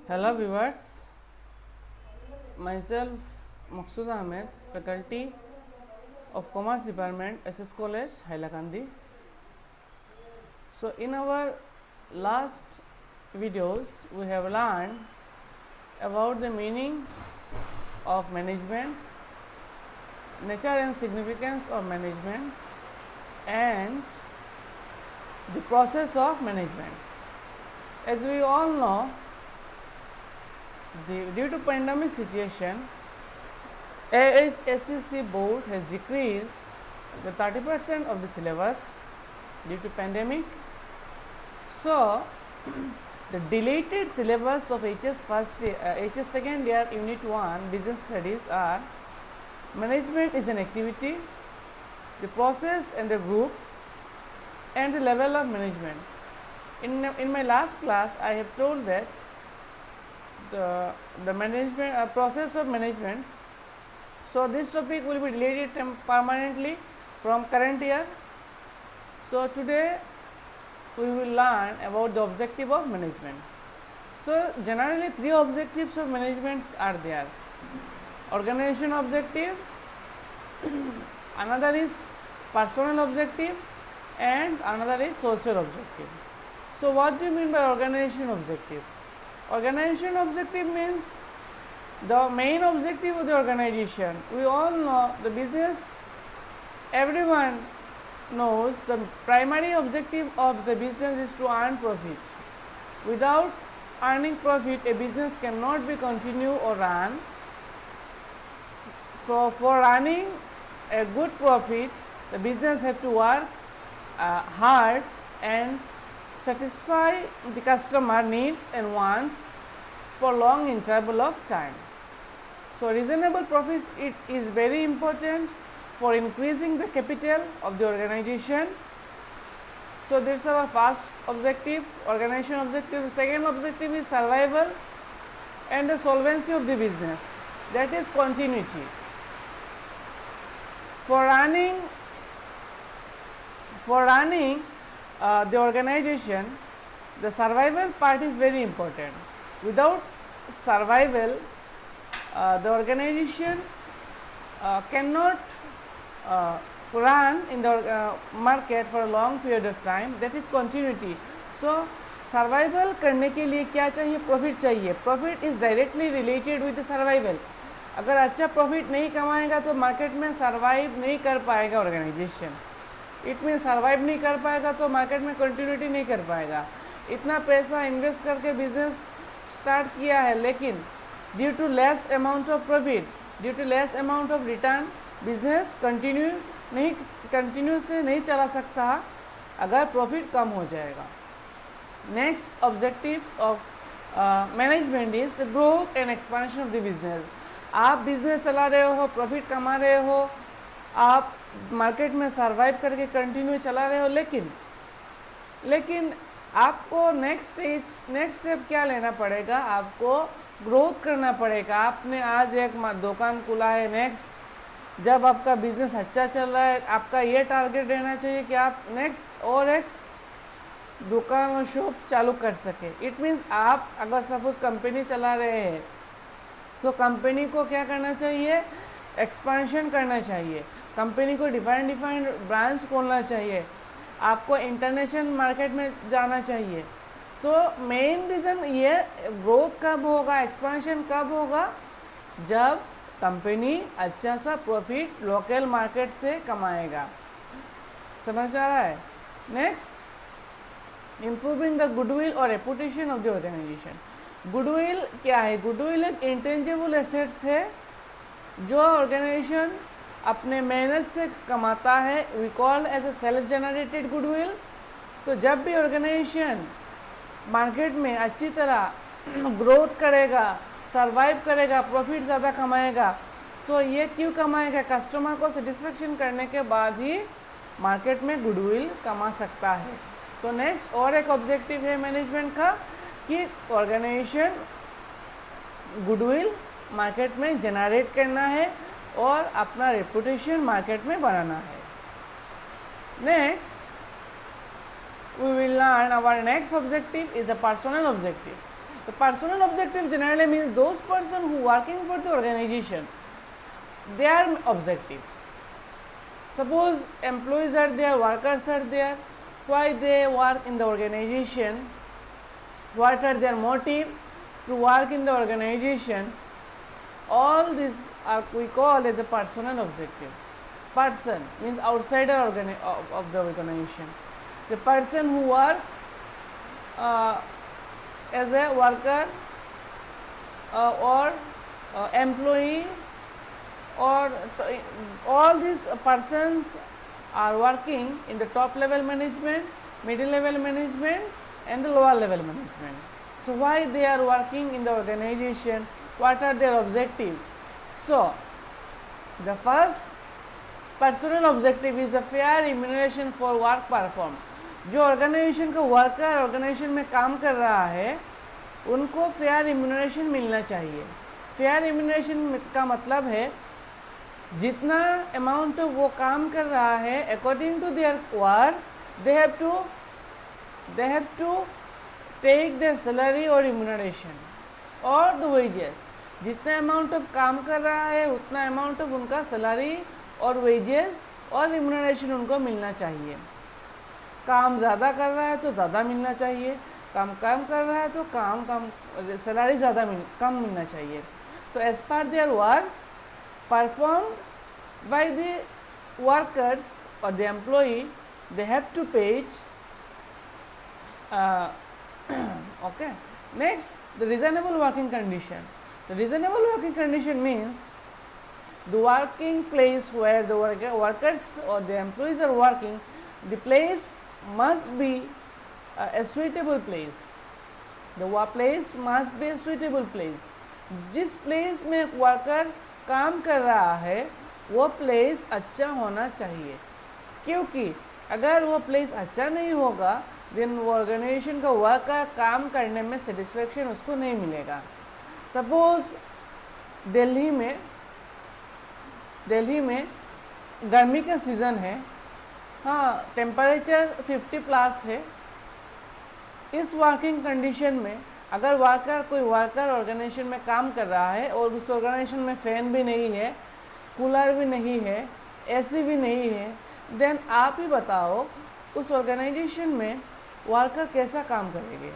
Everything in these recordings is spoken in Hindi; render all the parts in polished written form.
Hello viewers, myself Maqsood Ahmed, faculty of Commerce Department, SS College, Hailakandi. So in our last videos, we have learned about the meaning of management, nature and significance of management, and the process of management. As we all know, due to pandemic situation, AHSCC board has decreased the 30% of the syllabus due to pandemic. So the deleted syllabus of HS second year unit 1 business studies are management is an activity, the process and the group, and the level of management. In my last class, I have told that the management process of management. So this topic will be related permanently from current year. So today we will learn about the objective of management. So generally three objectives of management are there: organization objective, another is personal objective, and another is social objective. So what do you mean by organization objective? Organization objective means the main objective of the organization. We all know the business, everyone knows the primary objective of the business is to earn profit. Without earning profit, a business cannot be continued or run. So for running a good profit, the business have to work hard and satisfy the customer needs and wants for long interval of time. So reasonable profits it is very important for increasing the capital of the organization. So this is our first objective, organization objective. Second objective is survival and the solvency of the business, that is continuity. For running the organization, the survival part is very important. Without survival, the organization cannot run in the market for a long period of time, that is continuity. So survival करने के लिए क्या चाहिए? प्रॉफिट चाहिए. Profit is directly related with survival. अगर अच्छा प्रॉफिट नहीं कमाएगा तो मार्केट में सर्वाइव नहीं कर पाएगा ऑर्गेनाइजेशन. इट मीन सर्वाइव नहीं कर पाएगा तो मार्केट में कंटिन्यूटी नहीं कर पाएगा. इतना पैसा इन्वेस्ट करके बिजनेस स्टार्ट किया है, लेकिन due to less amount of profit, due to less amount of return, business continue से नहीं चला सकता अगर प्रॉफिट कम हो जाएगा. Next objectives of management is the growth and expansion of the business. आप बिजनेस चला रहे हो, प्रॉफिट कमा रहे हो, आप मार्केट में सर्वाइव करके कंटिन्यू चला रहे हो, लेकिन आपको नेक्स्ट स्टेप क्या लेना पड़ेगा? आपको ग्रोथ करना पड़ेगा. आपने आज एक दुकान खुला है, नेक्स्ट जब आपका बिजनेस अच्छा चल रहा है, आपका ये टारगेट रहना चाहिए कि आप नेक्स्ट और एक दुकान और शॉप चालू कर सके. इट मीन्स आप अगर सपोज कंपनी चला रहे हैं तो कंपनी को क्या करना चाहिए? एक्सपेंशन करना चाहिए. कंपनी को डिफाइंड ब्रांच खोलना चाहिए. आपको इंटरनेशनल मार्केट में जाना चाहिए. तो मेन रीज़न ये ग्रोथ कब होगा, एक्सपेंशन कब होगा? जब कंपनी अच्छा सा प्रॉफिट लोकल मार्केट से कमाएगा. समझ आ रहा है? नेक्स्ट, इम्प्रूविंग द गुडविल और reputation of the organization. Goodwill क्या है? गुडविल एक इंटेंजिबल एसेट्स है जो ऑर्गेनाइजेशन अपने मेहनत से कमाता है. We call as a self generated goodwill. तो जब भी ऑर्गेनाइजेशन मार्केट में अच्छी तरह ग्रोथ करेगा, सर्वाइव करेगा, प्रॉफिट ज़्यादा कमाएगा, तो ये क्यों कमाएगा? कस्टमर को सेटिस्फेक्शन करने के बाद ही मार्केट में गुडविल कमा सकता है. तो नेक्स्ट और एक ऑब्जेक्टिव है मैनेजमेंट का कि ऑर्गेनाइजेशन गुडविल मार्केट में जनरेट करना है और अपना रेपुटेशन मार्केट में बनाना है. Next we will learn our next objective is the personal objective. The personal objective generally means those person who working for the organization, their objective. Suppose employees are there, workers are there, why they work in the organization, what are their motive to work in the organization, all these are we call as a personal objective. Person means outsider of the organization. The person who work as a worker or employee, or all these persons are working in the top level management, middle level management and the lower level management. So why they are working in the organization, what are their objectives? So the first personal objective is a fair remuneration for work performed. जो ऑर्गेनाइजेशन का वर्कर ऑर्गेनाइजेशन में काम कर रहा है उनको फेयर रिम्यूनरेशन मिलना चाहिए. फेयर रिम्यूनरेशन का मतलब है जितना अमाउंट वो काम कर रहा है according to their work they have to take their salary और रिम्यूनरेशन और द वेजेस. जितना अमाउंट ऑफ काम कर रहा है उतना अमाउंट ऑफ उनका सैलरी और वेजेस और रिम्यूनरेशन उनको मिलना चाहिए. काम ज़्यादा कर रहा है तो ज़्यादा मिलना चाहिए, काम कम कर रहा है तो काम कम सैलरी ज़्यादा कम मिलना चाहिए. तो as per their work performed by the workers or the employee, they have to pay it. Okay. Next, the reasonable working condition. The reasonable working condition means the working place where the workers or the employees are working, the place must be a suitable place. The place must be a suitable place. जिस प्लेस में वर्कर काम कर रहा है वो प्लेस अच्छा होना चाहिए, क्योंकि अगर वो प्लेस अच्छा नहीं होगा देन वो ऑर्गेनाइजेशन का वर्कर काम करने में सेटिस्फेक्शन उसको नहीं मिलेगा. सपोज दिल्ली में गर्मी का सीज़न है, हाँ टेम्परेचर 50 प्लस है. इस वर्किंग कंडीशन में अगर कोई वर्कर ऑर्गेनाइजेशन में काम कर रहा है और उस ऑर्गेनाइजेशन में फ़ैन भी नहीं है, कूलर भी नहीं है, एसी भी नहीं है, देन आप ही बताओ उस ऑर्गेनाइजेशन में वर्कर कैसा काम करेंगे.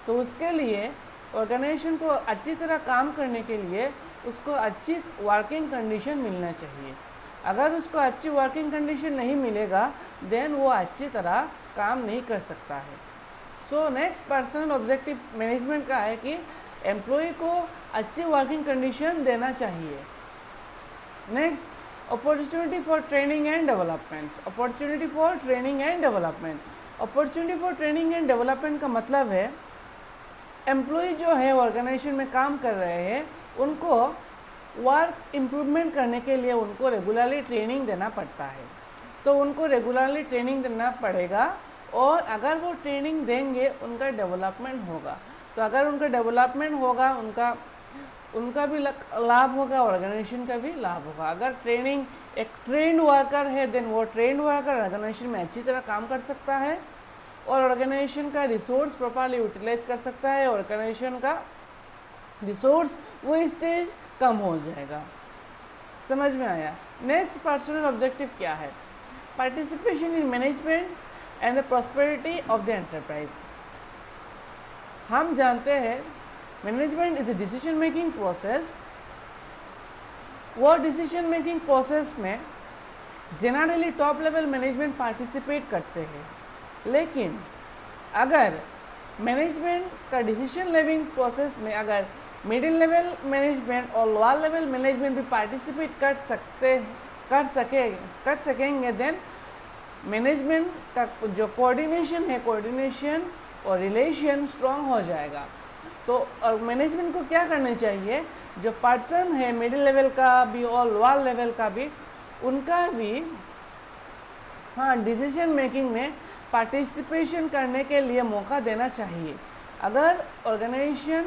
तो उसके लिए ऑर्गेनाइजेशन को अच्छी तरह काम करने के लिए उसको अच्छी वर्किंग कंडीशन मिलना चाहिए. अगर उसको अच्छी वर्किंग कंडीशन नहीं मिलेगा देन वो अच्छी तरह काम नहीं कर सकता है. So next personal objective management का है कि एम्प्लॉय को अच्छी वर्किंग कंडीशन देना चाहिए. Next, opportunity for training and development. Opportunity for training and development. Opportunity for training and development का मतलब है एम्प्लॉय जो है ऑर्गेनाइजेशन में काम कर रहे हैं उनको वर्क इम्प्रूवमेंट करने के लिए उनको रेगुलरली ट्रेनिंग देना पड़ता है. तो उनको रेगुलरली ट्रेनिंग देना पड़ेगा और अगर वो ट्रेनिंग देंगे उनका डेवलपमेंट होगा. तो अगर उनका डेवलपमेंट होगा उनका भी लाभ होगा, ऑर्गेनाइजेशन का भी लाभ होगा. अगर ट्रेनिंग एक ट्रेंड वर्कर है देन वो ट्रेंड वर्कर ऑर्गेनाइजेशन में अच्छी तरह काम कर सकता है और ऑर्गेनाइजेशन का रिसोर्स प्रॉपर्ली यूटिलाइज कर सकता है. ऑर्गेनाइजेशन का रिसोर्स वो स्टेज कम हो जाएगा. समझ में आया. नेक्स्ट पर्सनल ऑब्जेक्टिव क्या है? Participation in management and the prosperity of the enterprise. हम जानते हैं management is a decision making process. वो डिसीजन मेकिंग प्रोसेस में generally top level management participate करते हैं, लेकिन अगर मैनेजमेंट का डिसीजन मेकिंग प्रोसेस में अगर मिडिल लेवल मैनेजमेंट और लोअर लेवल मैनेजमेंट भी पार्टिसिपेट कर सकेंगे देन मैनेजमेंट का जो कोऑर्डिनेशन और रिलेशन स्ट्रॉन्ग हो जाएगा. तो मैनेजमेंट को क्या करना चाहिए, जो पर्सन है मिडिल लेवल का भी और लोअर लेवल का भी उनका भी हाँ डिसीजन मेकिंग में पार्टिसिपेशन करने के लिए मौका देना चाहिए. अगर ऑर्गेनाइजेशन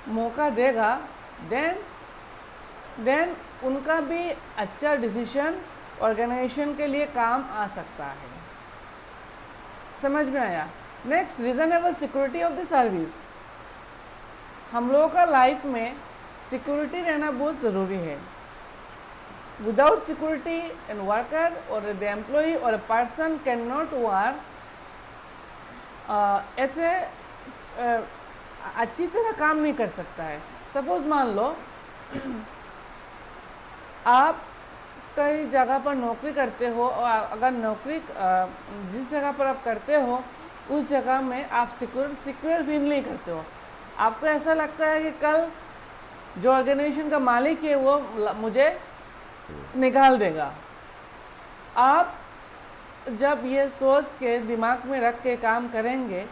मौका देगा देन उनका भी अच्छा डिसीजन ऑर्गेनाइजेशन के लिए काम आ सकता है. समझ में आया. Next, reasonable security of the service. हम लोगों का लाइफ में सिक्योरिटी रहना बहुत ज़रूरी है. Without security, a worker or the employee or a person cannot work ऐसे अच्छी तरह काम नहीं कर सकता है. सपोज मान लो आप कई जगह पर नौकरी करते हो और अगर नौकरी जिस जगह पर आप करते हो उस जगह में आप सिक्योर फील नहीं करते हो. आपको ऐसा लगता है कि कल जो ऑर्गेनाइजेशन का मालिक है वो मुझे निकाल देगा. आप जब ये सोच के दिमाग में रख के काम करेंगे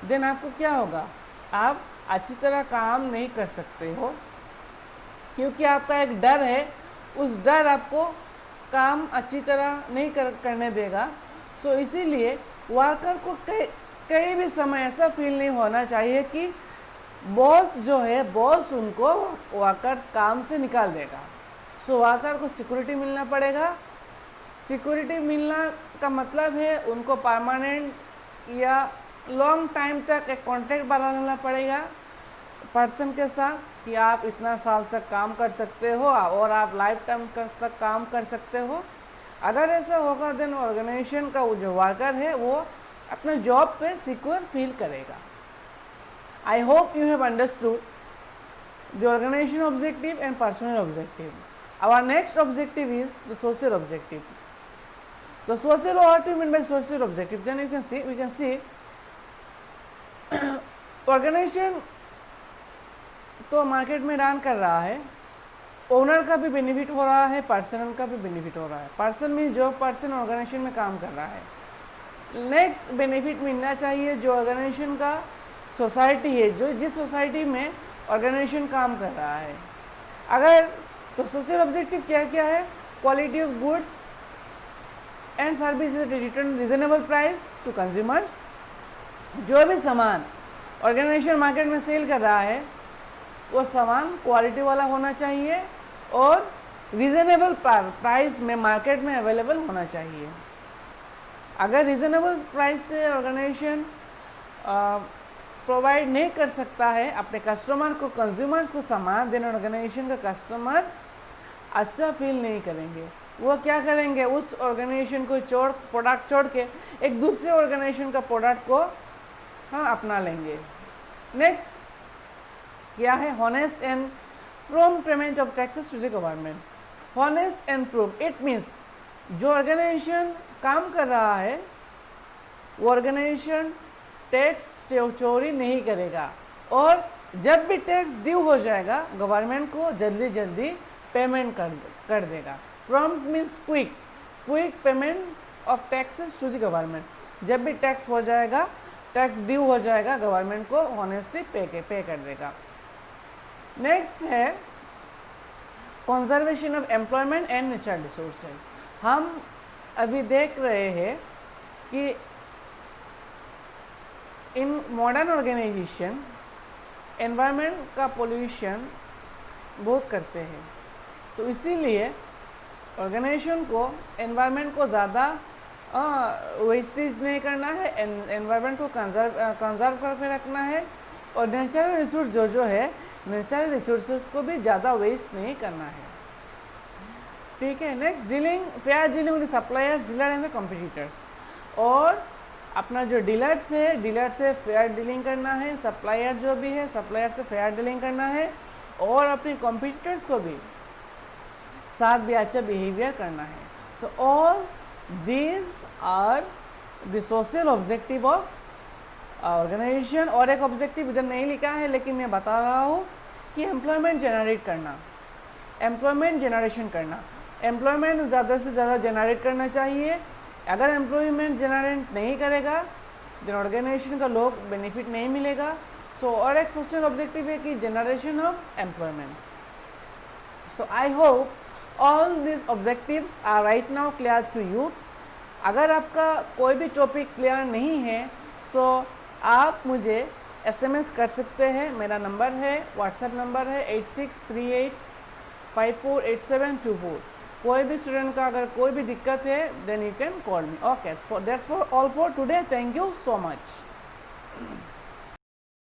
देन आपको क्या होगा, आप अच्छी तरह काम नहीं कर सकते हो क्योंकि आपका एक डर है. उस डर आपको काम अच्छी तरह नहीं करने देगा. सो इसीलिए वर्कर को कहीं भी समय ऐसा फील नहीं होना चाहिए कि बॉस जो है बॉस उनको वर्कर्स काम से निकाल देगा. सो वर्कर को सिक्योरिटी मिलना पड़ेगा. सिक्योरिटी मिलना का मतलब है उनको परमानेंट या लॉन्ग टाइम तक एक कॉन्ट्रैक्ट बनाना पड़ेगा पर्सन के साथ कि आप इतना साल तक काम कर सकते हो और आप लाइफ टाइम तक काम कर सकते हो. अगर ऐसा होगा देन ऑर्गेनाइजेशन का जो वर्कर है वो अपने जॉब पे सिक्योर फील करेगा. I hope you have understood the organization objective and personal objective. Our next objective is the social objective. The social, what do you mean by social objective? Then we can see organization तो मार्केट में रन कर रहा है, ओनर का भी बेनिफिट हो रहा है, पर्सनल का भी बेनिफिट हो रहा है. पर्सन में जो पर्सन ऑर्गेनाइजेशन में काम कर रहा है. नेक्स्ट बेनिफिट मिलना चाहिए जो ऑर्गेनाइजेशन का सोसाइटी है, जो जिस सोसाइटी में ऑर्गेनाइजेशन काम कर रहा है. अगर तो सोशल ऑब्जेक्टिव क्या क्या है, quality of goods and service return reasonable price to consumers. जो भी सामान ऑर्गेनाइजेशन मार्केट में सेल कर रहा है वो सामान क्वालिटी वाला होना चाहिए और रीजनेबल प्राइस में मार्केट में अवेलेबल होना चाहिए. अगर रीजनेबल प्राइस से ऑर्गेनाइजेशन प्रोवाइड नहीं कर सकता है अपने कस्टमर को, कंज्यूमर्स को सामान, देन ऑर्गेनाइजेशन का कस्टमर अच्छा फील नहीं करेंगे. वो क्या करेंगे, उस ऑर्गेनाइजेशन को प्रोडक्ट छोड़ के एक दूसरे ऑर्गेनाइजेशन का प्रोडक्ट को अपना लेंगे. नेक्स्ट क्या है, honest and prompt payment of taxes to the government. Honest and prompt it means जो ऑर्गेनाइजेशन काम कर रहा है वो ऑर्गेनाइजेशन टैक्स चोरी नहीं करेगा और जब भी टैक्स ड्यू हो जाएगा गवर्नमेंट को जल्दी पेमेंट कर देगा. Prompt means quick payment of taxes to the government. जब भी टैक्स हो जाएगा, टैक्स ड्यू हो जाएगा, गवर्नमेंट को ऑनेस्टली पे कर देगा. नेक्स्ट है conservation of employment and natural resources. हम अभी देख रहे हैं कि इन मॉडर्न ऑर्गेनाइजेशन एनवायरनमेंट का पोल्यूशन बहुत करते हैं. तो इसीलिए ऑर्गेनाइजेशन को एनवायरनमेंट को ज़्यादा वेस्टेज नहीं करना है, एनवायरनमेंट को कंजर्व करके रखना है और नेचुरल रिसोर्स जो है नेचुरल रिसोर्सेज को भी ज़्यादा वेस्ट नहीं करना है. ठीक है. Next fair dealing with suppliers, dealer and the competitors. और अपना जो डीलर्स है, डीलर से फेयर डीलिंग करना है, सप्लायर जो भी है सप्लायर से फेयर डीलिंग करना है और अपने कॉम्पिटिटर्स को भी साथ भी अच्छा बिहेवियर करना है. So all these are the social objective of organization. और एक ऑब्जेक्टिव इधर नहीं लिखा है लेकिन मैं बता रहा हूँ कि एम्प्लॉयमेंट जनरेट करना, एम्प्लॉयमेंट जनरेशन करना. एम्प्लॉयमेंट ज़्यादा से ज़्यादा जनरेट करना चाहिए. अगर एम्प्लॉयमेंट जनरेट नहीं करेगा देन ऑर्गेनाइजेशन का लोग बेनिफिट नहीं मिलेगा. सो और एक सोशल ऑब्जेक्टिव है कि generation of employment. So I hope all this objectives are right now clear to you. अगर आपका कोई भी टॉपिक क्लियर नहीं है सो आप मुझे SMS कर सकते हैं. मेरा नंबर है, व्हाट्सएप नंबर है 8638548724. कोई भी स्टूडेंट का अगर कोई भी दिक्कत है then you can call me. Okay, that's for all for today. Thank you so much.